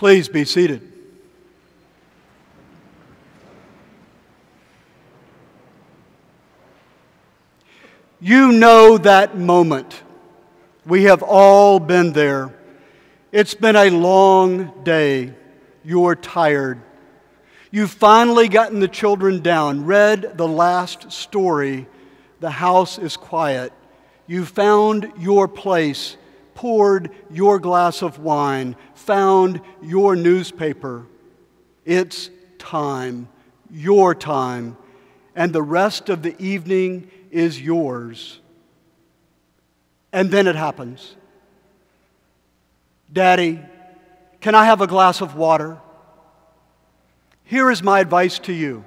Please be seated. You know that moment. We have all been there. It's been a long day. You're tired. You've finally gotten the children down, read the last story. The house is quiet. You found your place, poured your glass of wine, found your newspaper. It's time, your time, and the rest of the evening is yours. And then it happens. Daddy, can I have a glass of water? Here is my advice to you.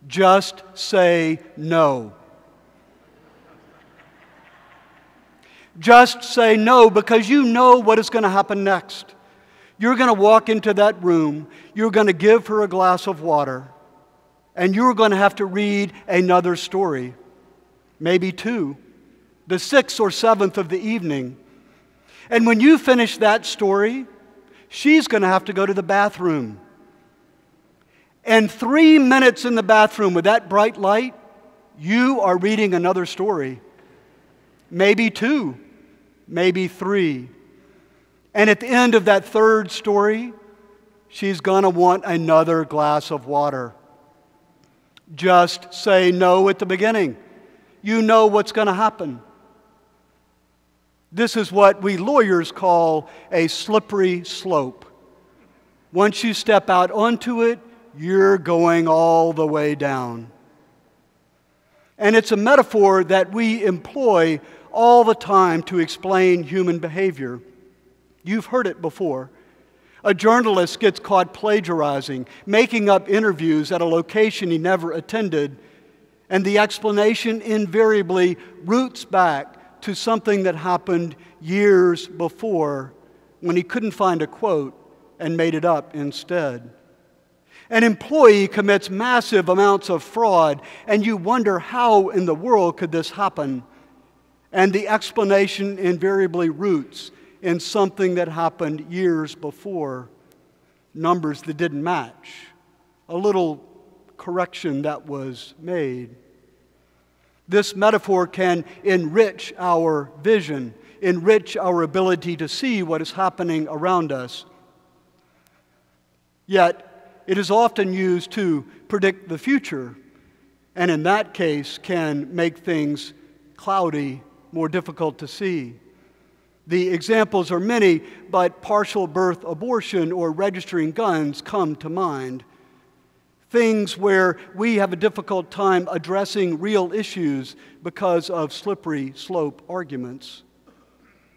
Just say no. Just say no, because you know what is going to happen next. You're going to walk into that room, you're going to give her a glass of water, and you're going to have to read another story, maybe two, the 6th or 7th of the evening. And when you finish that story, she's going to have to go to the bathroom. And 3 minutes in the bathroom with that bright light, you are reading another story. Maybe 2, maybe 3. And at the end of that 3rd story, she's going to want another glass of water. Just say no at the beginning. You know what's going to happen. This is what we lawyers call a slippery slope. Once you step out onto it, you're going all the way down. And it's a metaphor that we employ all the time to explain human behavior. You've heard it before. A journalist gets caught plagiarizing, making up interviews at a location he never attended, and the explanation invariably roots back to something that happened years before when he couldn't find a quote and made it up instead. An employee commits massive amounts of fraud, and you wonder how in the world could this happen? And the explanation invariably roots in something that happened years before, numbers that didn't match, a little correction that was made. This metaphor can enrich our vision, enrich our ability to see what is happening around us. Yet, it is often used to predict the future, and in that case can make things cloudy, more difficult to see. The examples are many, but partial birth abortion or registering guns come to mind. Things where we have a difficult time addressing real issues because of slippery slope arguments.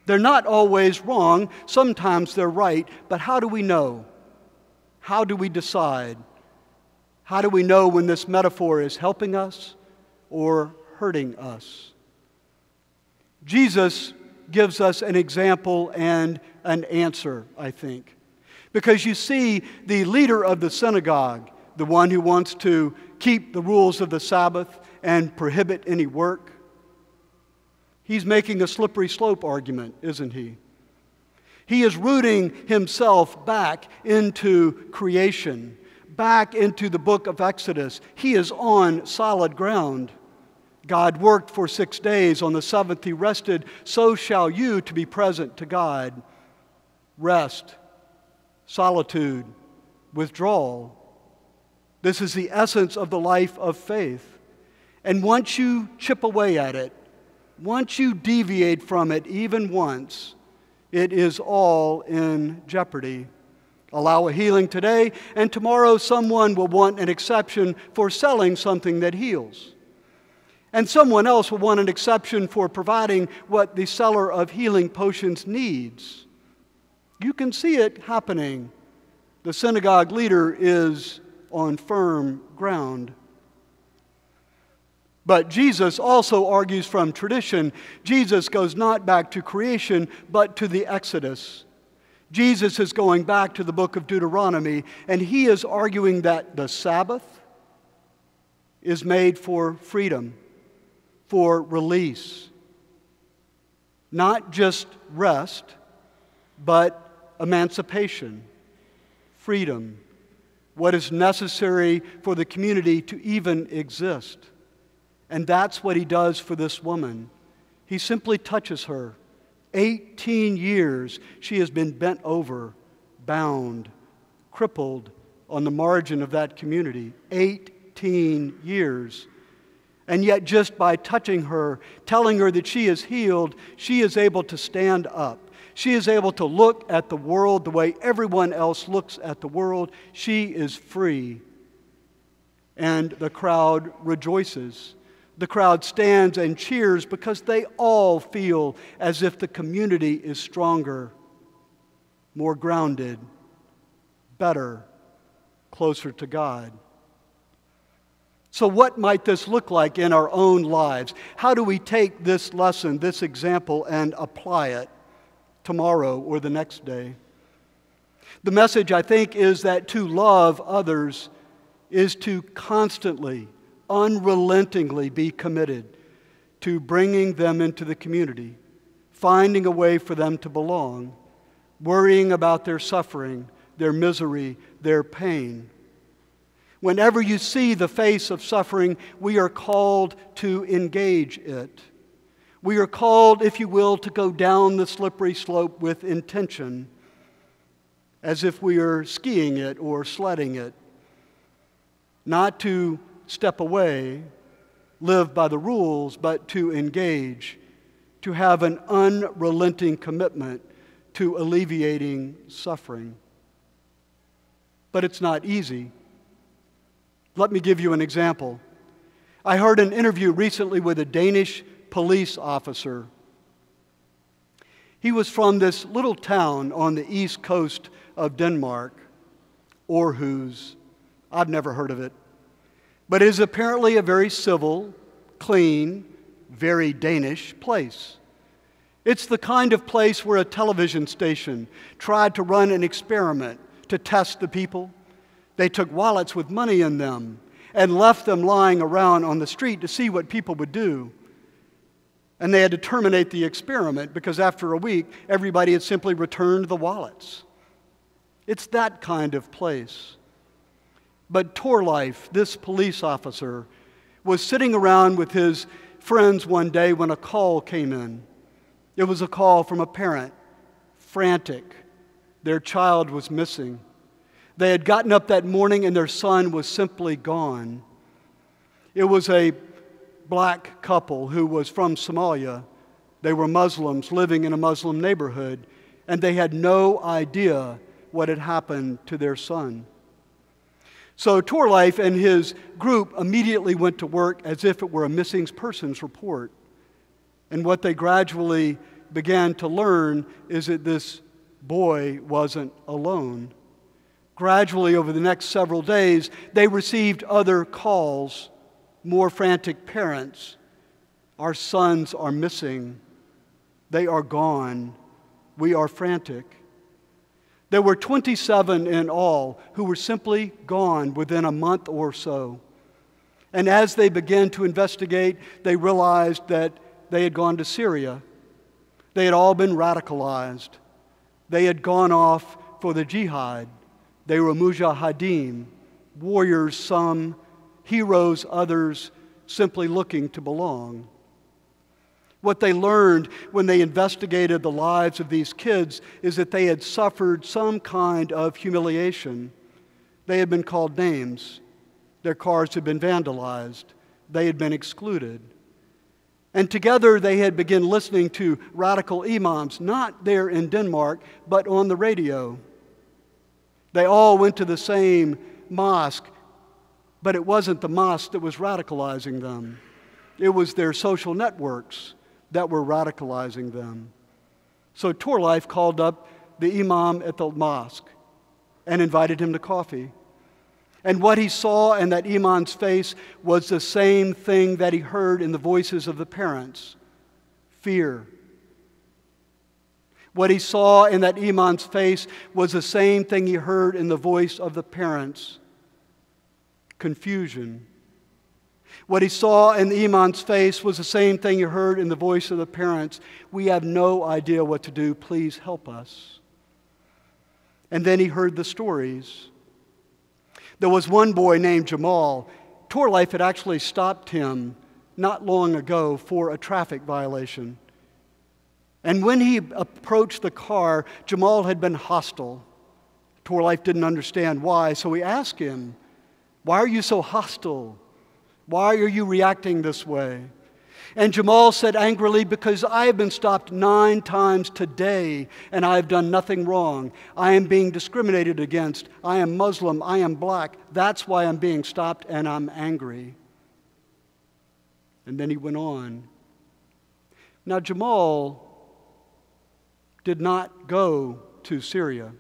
They're not always wrong, sometimes they're right, but how do we know? How do we decide? How do we know when this metaphor is helping us or hurting us? Jesus gives us an example and an answer, I think. Because you see, the leader of the synagogue, the one who wants to keep the rules of the Sabbath and prohibit any work, he's making a slippery slope argument, isn't he? He is rooting himself back into creation, back into the book of Exodus. He is on solid ground. God worked for 6 days. On the 7th he rested. So shall you to be present to God. Rest, solitude, withdrawal. This is the essence of the life of faith. And once you chip away at it, once you deviate from it even once, it is all in jeopardy. Allow a healing today, and tomorrow someone will want an exception for selling something that heals. And someone else will want an exception for providing what the seller of healing potions needs. You can see it happening. The synagogue leader is on firm ground. But Jesus also argues from tradition. Jesus goes not back to creation, but to the Exodus. Jesus is going back to the book of Deuteronomy, and he is arguing that the Sabbath is made for freedom, for release. Not just rest, but emancipation. freedom, what is necessary for the community to even exist. And that's what he does for this woman. He simply touches her. 18 years she has been bent over, bound, crippled on the margin of that community. 18 years. And yet just by touching her, telling her that she is healed, she is able to stand up. She is able to look at the world the way everyone else looks at the world. She is free. And the crowd rejoices. The crowd stands and cheers because they all feel as if the community is stronger, more grounded, better, closer to God. So what might this look like in our own lives? How do we take this lesson, this example, and apply it tomorrow or the next day? The message, I think, is that to love others is to constantly, unrelentingly be committed to bringing them into the community, finding a way for them to belong, worrying about their suffering, their misery, their pain. Whenever you see the face of suffering, we are called to engage it. We are called, if you will, to go down the slippery slope with intention, as if we are skiing it or sledding it. Not to step away, live by the rules, but to engage, to have an unrelenting commitment to alleviating suffering. But it's not easy. Let me give you an example. I heard an interview recently with a Danish police officer. He was from this little town on the east coast of Denmark, Aarhus. I've never heard of it. But it is apparently a very civil, clean, very Danish place. It's the kind of place where a television station tried to run an experiment to test the people. They took wallets with money in them and left them lying around on the street to see what people would do. And they had to terminate the experiment because after a week, everybody had simply returned the wallets. It's that kind of place. But Torleif, this police officer, was sitting around with his friends one day when a call came in. It was a call from a parent, frantic. Their child was missing. They had gotten up that morning and their son was simply gone. It was a black couple who was from Somalia. They were Muslims living in a Muslim neighborhood, and they had no idea what had happened to their son. So Torleif and his group immediately went to work as if it were a missing persons report. And what they gradually began to learn is that this boy wasn't alone. Gradually, over the next several days, they received other calls, more frantic parents. Our sons are missing. They are gone. We are frantic. There were 27 in all who were simply gone within a month or so. And as they began to investigate, they realized that they had gone to Syria. They had all been radicalized. They had gone off for the jihad. They were mujahideen, warriors some, heroes others, simply looking to belong. What they learned when they investigated the lives of these kids is that they had suffered some kind of humiliation. They had been called names. Their cars had been vandalized. They had been excluded. And together they had begun listening to radical imams, not there in Denmark, but on the radio. They all went to the same mosque, but it wasn't the mosque that was radicalizing them. It was their social networks that were radicalizing them. So Torleif called up the imam at the mosque and invited him to coffee. And what he saw in that imam's face was the same thing that he heard in the voices of the parents: fear. What he saw in that imam's face was the same thing he heard in the voice of the parents: confusion. What he saw in the imam's face was the same thing he heard in the voice of the parents: we have no idea what to do, please help us. And then he heard the stories. There was one boy named Jamal. Torlife had actually stopped him not long ago for a traffic violation. And when he approached the car, Jamal had been hostile. Torlife didn't understand why, so he asked him, "Why are you so hostile? Why are you reacting this way?" And Jamal said angrily, "Because I have been stopped 9 times today, and I have done nothing wrong. I am being discriminated against. I am Muslim. I am black. That's why I'm being stopped, and I'm angry." And then he went on. Now, Jamal did not go to Syria.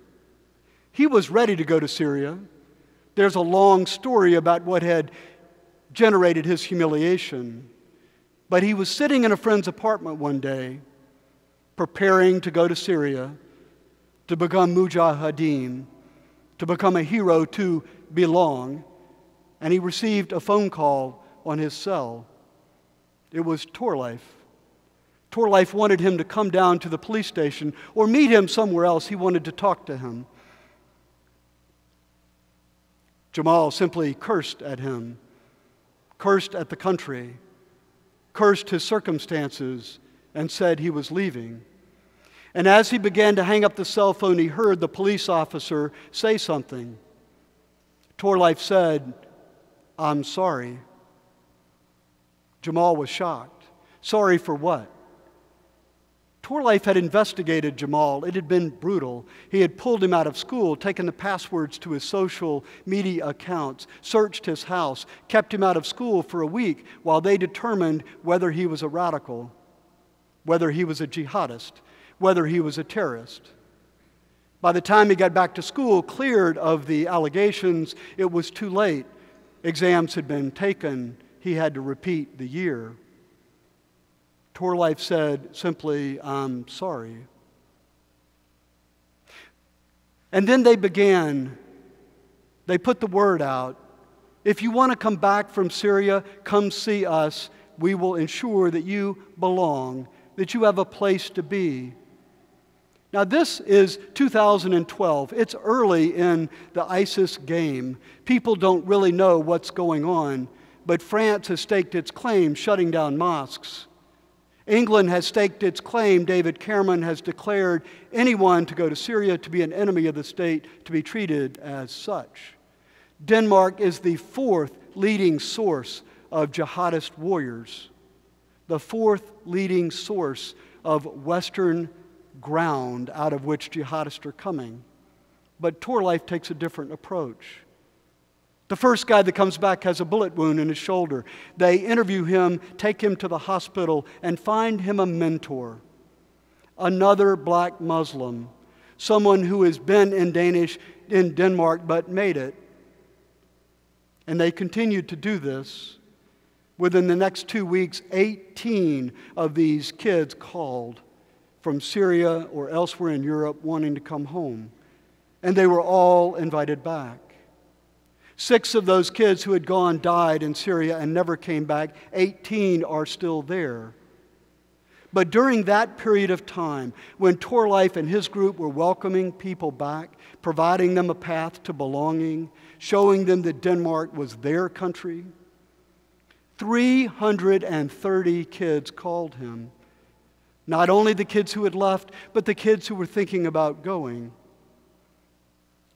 He was ready to go to Syria. There's a long story about what had generated his humiliation. But he was sitting in a friend's apartment one day, preparing to go to Syria, to become mujahideen, to become a hero, to belong, and he received a phone call on his cell. It was Torlife. Torlife wanted him to come down to the police station or meet him somewhere else. He wanted to talk to him. Jamal simply cursed at him, cursed at the country, cursed his circumstances, and said he was leaving. And as he began to hang up the cell phone, he heard the police officer say something. Torlife said, "I'm sorry." Jamal was shocked. Sorry for what? Torlife had investigated Jamal. It had been brutal. He had pulled him out of school, taken the passwords to his social media accounts, searched his house, kept him out of school for a week while they determined whether he was a radical, whether he was a jihadist, whether he was a terrorist. By the time he got back to school, cleared of the allegations, it was too late. Exams had been taken. He had to repeat the year. Torlife said simply, "I'm sorry." And then they put the word out. If you want to come back from Syria, come see us. We will ensure that you belong, that you have a place to be. Now this is 2012. It's early in the ISIS game. People don't really know what's going on, but France has staked its claim shutting down mosques. England has staked its claim. David Cameron has declared anyone to go to Syria to be an enemy of the state, to be treated as such. Denmark is the 4th leading source of jihadist warriors, the 4th leading source of Western ground out of which jihadists are coming. But Torlife takes a different approach. The first guy that comes back has a bullet wound in his shoulder. They interview him, take him to the hospital, and find him a mentor, another black Muslim, someone who has been in Denmark but made it. And they continued to do this. Within the next 2 weeks, 18 of these kids called from Syria or elsewhere in Europe wanting to come home. And they were all invited back. 6 of those kids who had gone died in Syria and never came back. 18 are still there. But during that period of time, when Torlife and his group were welcoming people back, providing them a path to belonging, showing them that Denmark was their country, 330 kids called him. Not only the kids who had left, but the kids who were thinking about going.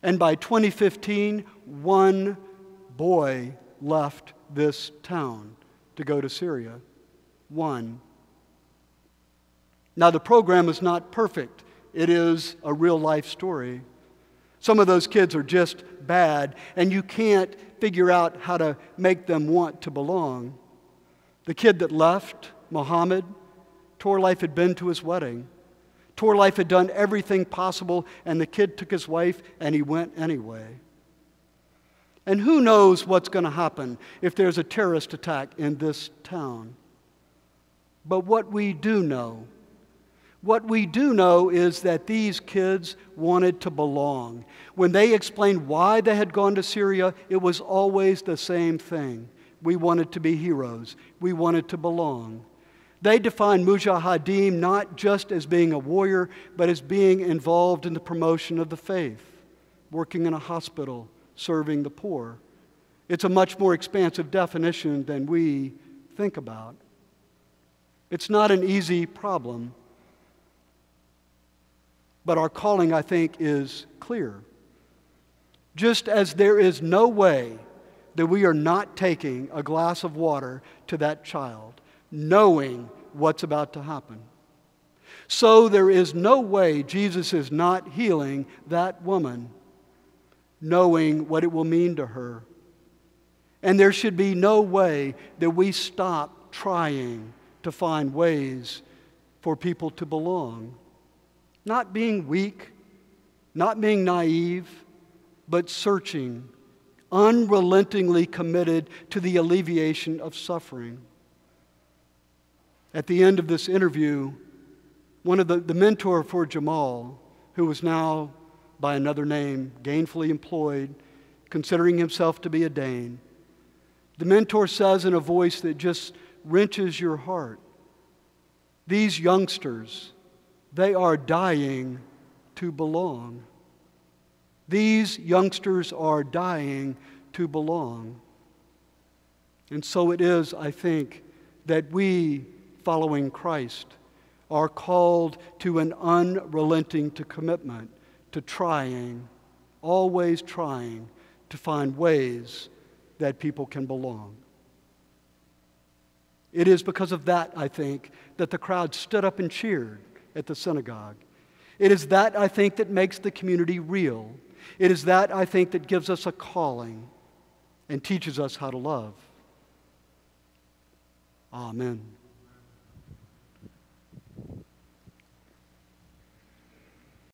And by 2015, 1 boy left this town to go to Syria. 1. Now, the program is not perfect. It is a real-life story. Some of those kids are just bad, and you can't figure out how to make them want to belong. The kid that left, Muhammad, Torlife had been to his wedding. Torlife had done everything possible, and the kid took his wife, and he went anyway. And who knows what's going to happen if there's a terrorist attack in this town. But what we do know is that these kids wanted to belong. When they explained why they had gone to Syria, it was always the same thing. We wanted to be heroes. We wanted to belong. They defined mujahideen not just as being a warrior, but as being involved in the promotion of the faith. working in a hospital, serving the poor. It's a much more expansive definition than we think about. It's not an easy problem, but our calling, I think, is clear. Just as there is no way that we are not taking a glass of water to that child, knowing what's about to happen, so there is no way Jesus is not healing that woman, knowing what it will mean to her. And there should be no way that we stop trying to find ways for people to belong. Not being weak, not being naive, but searching, unrelentingly committed to the alleviation of suffering. At the end of this interview, one of the mentor for Jamal, who was now by another name, gainfully employed, considering himself to be a Dane, the mentor says in a voice that just wrenches your heart, these youngsters, they are dying to belong. These youngsters are dying to belong. And so it is, I think, that we, following Christ, are called to an unrelenting commitment to trying, always trying to find ways that people can belong. It is because of that, I think, that the crowd stood up and cheered at the synagogue. It is that, I think, that makes the community real. It is that, I think, that gives us a calling and teaches us how to love. Amen.